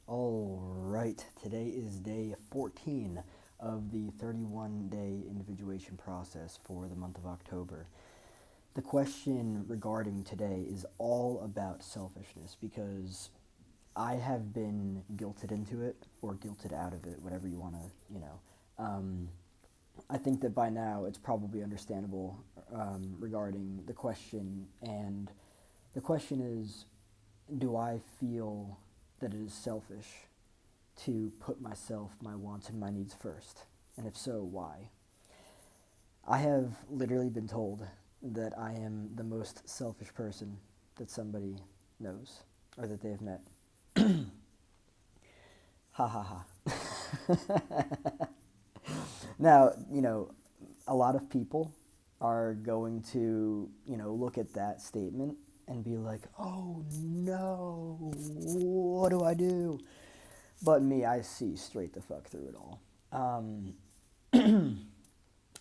All right, today is day 14 of the 31-day individuation process for the month of October. The question regarding today is all about selfishness because I have been guilted into it or guilted out of it, whatever you want to. I think that by now it's probably understandable regarding the question, and the question is, do I feel that it is selfish to put myself, my wants, and my needs first? And if so, why? I have literally been told that I am the most selfish person that somebody knows or that they've met. Ha ha ha. Now, a lot of people are going to, look at that statement and be like, oh no, what do I do? But me, I see straight the fuck through it all. And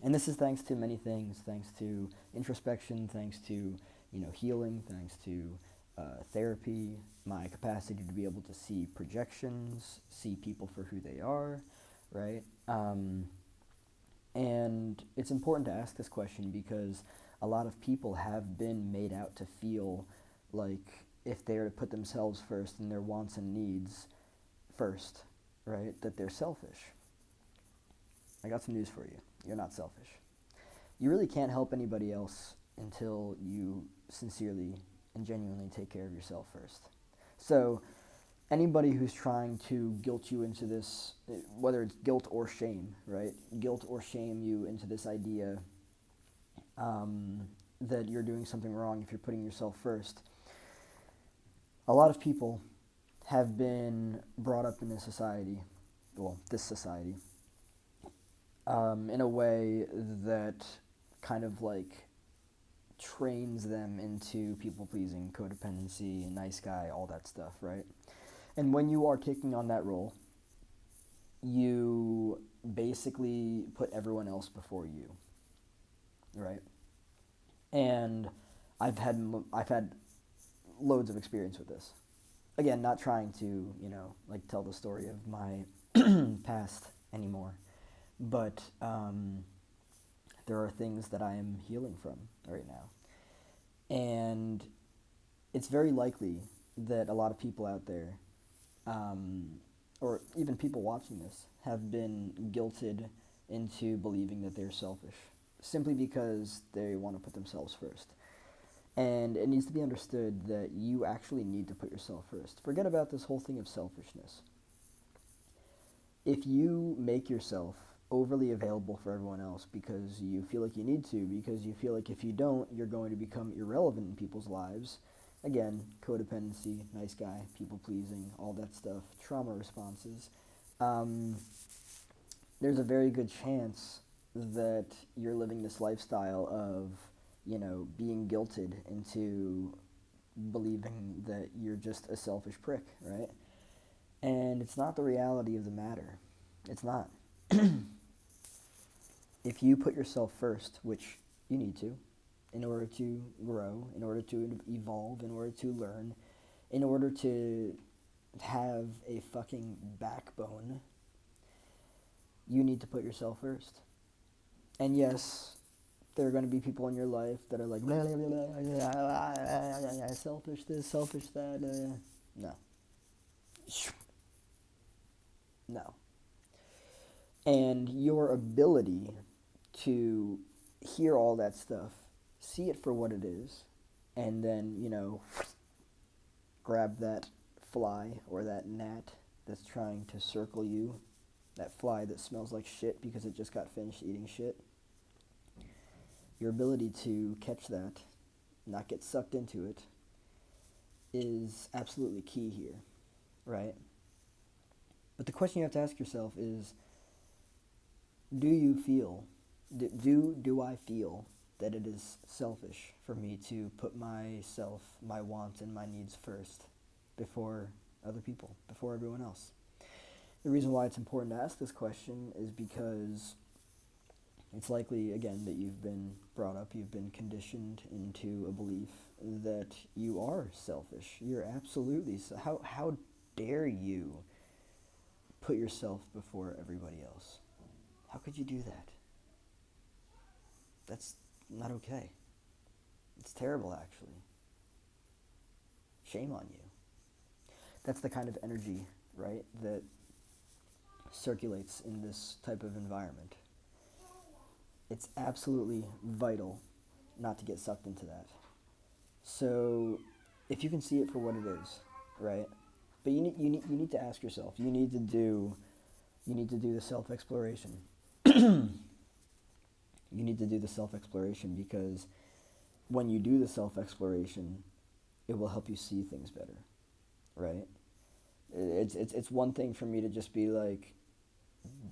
this is thanks to many things, thanks to introspection, thanks to, healing, thanks to therapy, my capacity to be able to see projections, see people for who they are, right? And it's important to ask this question because a lot of people have been made out to feel like if they are to put themselves first and their wants and needs first, right, that they're selfish. I got some news for you. You're not selfish. You really can't help anybody else until you sincerely and genuinely take care of yourself first. So, anybody who's trying to guilt you into this, whether it's guilt or shame, right? Guilt or shame you into this idea that you're doing something wrong if you're putting yourself first. A lot of people have been brought up in this society, in a way that kind of like trains them into people pleasing, codependency, nice guy, all that stuff, right? And when you are taking on that role, you basically put everyone else before you, right? And I've had loads of experience with this. Again, not trying to tell the story of my past anymore, but there are things that I am healing from right now, and it's very likely that a lot of people out there, or even people watching this, have been guilted into believing that they're selfish simply because they want to put themselves first. And it needs to be understood that you actually need to put yourself first. Forget about this whole thing of selfishness. If you make yourself overly available for everyone else because you feel like you need to, because you feel like if you don't, you're going to become irrelevant in people's lives, again, codependency, nice guy, people pleasing, all that stuff, trauma responses, there's a very good chance that you're living this lifestyle of, being guilted into believing that you're just a selfish prick, right? And it's not the reality of the matter. It's not. If you put yourself first, which you need to, in order to grow, in order to evolve, in order to learn, in order to have a fucking backbone, you need to put yourself first. And yes, there are going to be people in your life that are like, blah, blah, blah, blah, selfish this, selfish that. No. No. And your ability to hear all that stuff, see it for what it is, and then, grab that fly or that gnat that's trying to circle you, that fly that smells like shit because it just got finished eating shit. Your ability to catch that, not get sucked into it, is absolutely key here, right? But the question you have to ask yourself is, do you feel, do I feel that it is selfish for me to put myself, my wants, and my needs first before other people, before everyone else? The reason why it's important to ask this question is because it's likely, again, that you've been brought up, you've been conditioned into a belief that you are selfish. You're absolutely, how dare you put yourself before everybody else. How could you do that? That's not okay. It's terrible, actually. Shame on you. That's the kind of energy, right, that circulates in this type of environment. It's absolutely vital not to get sucked into that. So, if you can see it for what it is, right? But you need to ask yourself. You need to do the self-exploration. You need to do the self-exploration because when you do the self-exploration, it will help you see things better, right? It's one thing for me to just be like,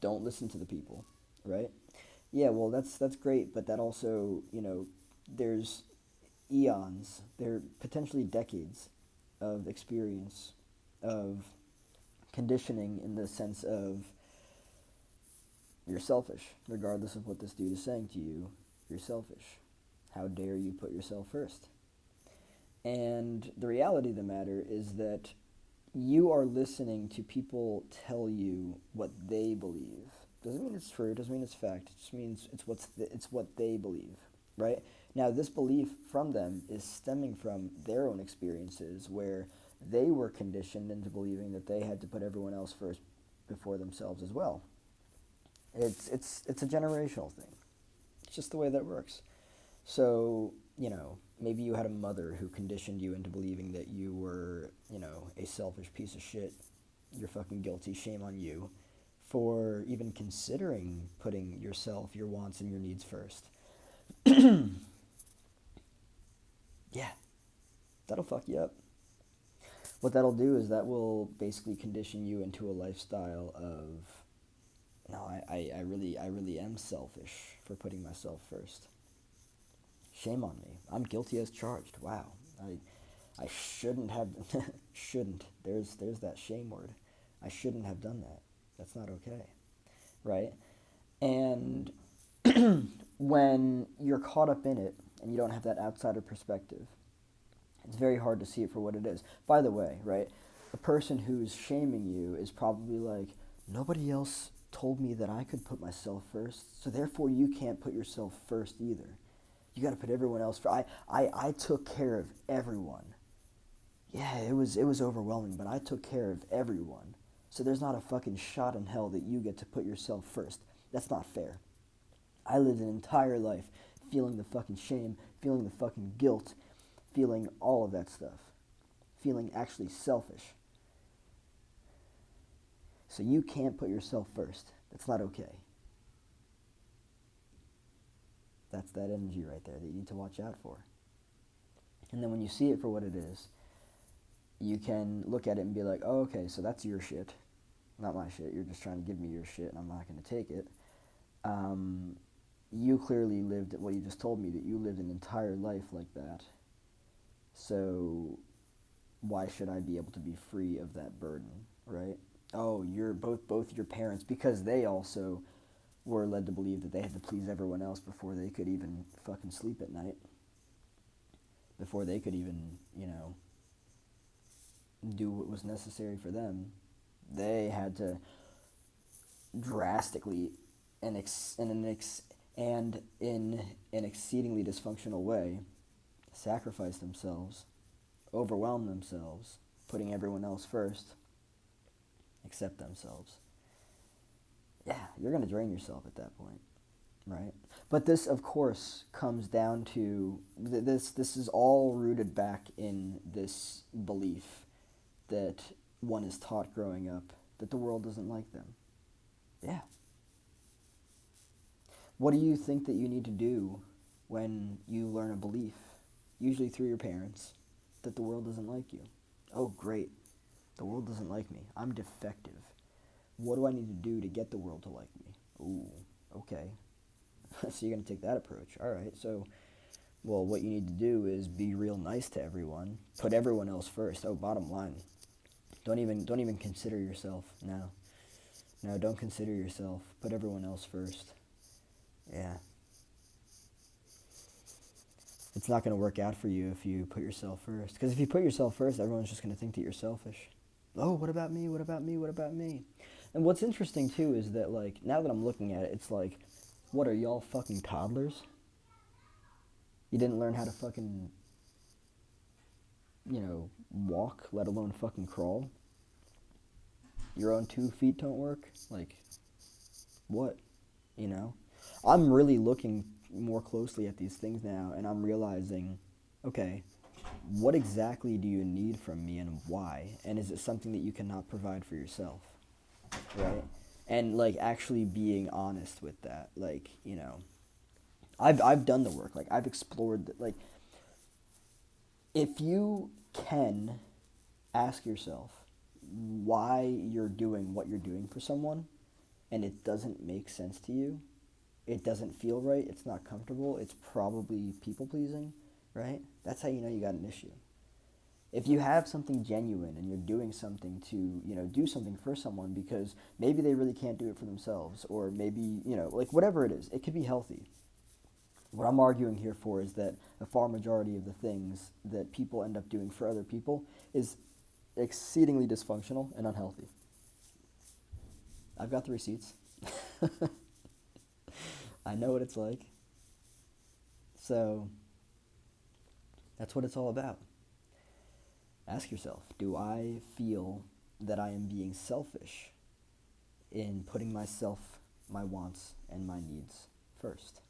don't listen to the people, right? Yeah, well, that's great, but that also, there's eons, there potentially decades of experience, of conditioning in the sense of you're selfish, regardless of what this dude is saying to you, you're selfish. How dare you put yourself first? And the reality of the matter is that you are listening to people tell you what they believe. Doesn't mean it's true, doesn't mean it's fact, it just means it's what they believe, right? Now, this belief from them is stemming from their own experiences where they were conditioned into believing that they had to put everyone else first before themselves as well. It's a generational thing. It's just the way that works. So, maybe you had a mother who conditioned you into believing that you were, a selfish piece of shit. You're fucking guilty, shame on you, for even considering putting yourself, your wants, and your needs first. Yeah, that'll fuck you up. What that'll do is that will basically condition you into a lifestyle of, no, I really am selfish for putting myself first. Shame on me. I'm guilty as charged. Wow. I shouldn't have, shouldn't. There's that shame word. I shouldn't have done that. That's not okay. Right? And when you're caught up in it and you don't have that outsider perspective, it's very hard to see it for what it is. By the way, right, the person who's shaming you is probably like, nobody else told me that I could put myself first, so therefore you can't put yourself first either. You got to put everyone else first. I took care of everyone. Yeah, it was overwhelming, but I took care of everyone. So there's not a fucking shot in hell that you get to put yourself first. That's not fair. I lived an entire life feeling the fucking shame, feeling the fucking guilt, feeling all of that stuff. Feeling actually selfish. So you can't put yourself first. That's not okay. That's that energy right there that you need to watch out for. And then when you see it for what it is, you can look at it and be like, oh, okay, so that's your shit, not my shit. You're just trying to give me your shit, and I'm not going to take it. You clearly lived, well, you just told me that you lived an entire life like that. So why should I be able to be free of that burden, right? Oh, you're both your parents, because they also were led to believe that they had to please everyone else before they could even fucking sleep at night. Before they could even, do what was necessary for them. They had to drastically and in an exceedingly dysfunctional way sacrifice themselves, overwhelm themselves, putting everyone else first, except themselves. Yeah, you're going to drain yourself at that point, right? But this, of course, comes down to, this is all rooted back in this belief that one is taught growing up that the world doesn't like them. Yeah. What do you think that you need to do when you learn a belief, usually through your parents, that the world doesn't like you? Oh, great. The world doesn't like me. I'm defective. What do I need to do to get the world to like me? Ooh, okay. So you're going to take that approach. All right, so, well, what you need to do is be real nice to everyone. Put everyone else first. Oh, bottom line. Don't even consider yourself. No, don't consider yourself. Put everyone else first. Yeah. It's not going to work out for you if you put yourself first. Because if you put yourself first, everyone's just going to think that you're selfish. Oh, what about me? What about me? What about me? And what's interesting too is that, like, now that I'm looking at it, it's like, what are y'all, fucking toddlers? You didn't learn how to fucking, walk, let alone fucking crawl. Your own 2 feet don't work. Like, what? You know? I'm really looking more closely at these things now, and I'm realizing, okay, what exactly do you need from me and why? And is it something that you cannot provide for yourself? Right? And, like, actually being honest with that. Like, I've done the work. Like, I've explored, like, if you can ask yourself why you're doing what you're doing for someone and it doesn't make sense to you, it doesn't feel right, it's not comfortable, it's probably people pleasing, right? That's how you know you got an issue. If you have something genuine and you're doing something to, do something for someone because maybe they really can't do it for themselves, or maybe, like, whatever it is, it could be healthy. What I'm arguing here for is that a far majority of the things that people end up doing for other people is exceedingly dysfunctional and unhealthy. I've got the receipts. I know what it's like. So that's what it's all about. Ask yourself, do I feel that I am being selfish in putting myself, my wants, and my needs first?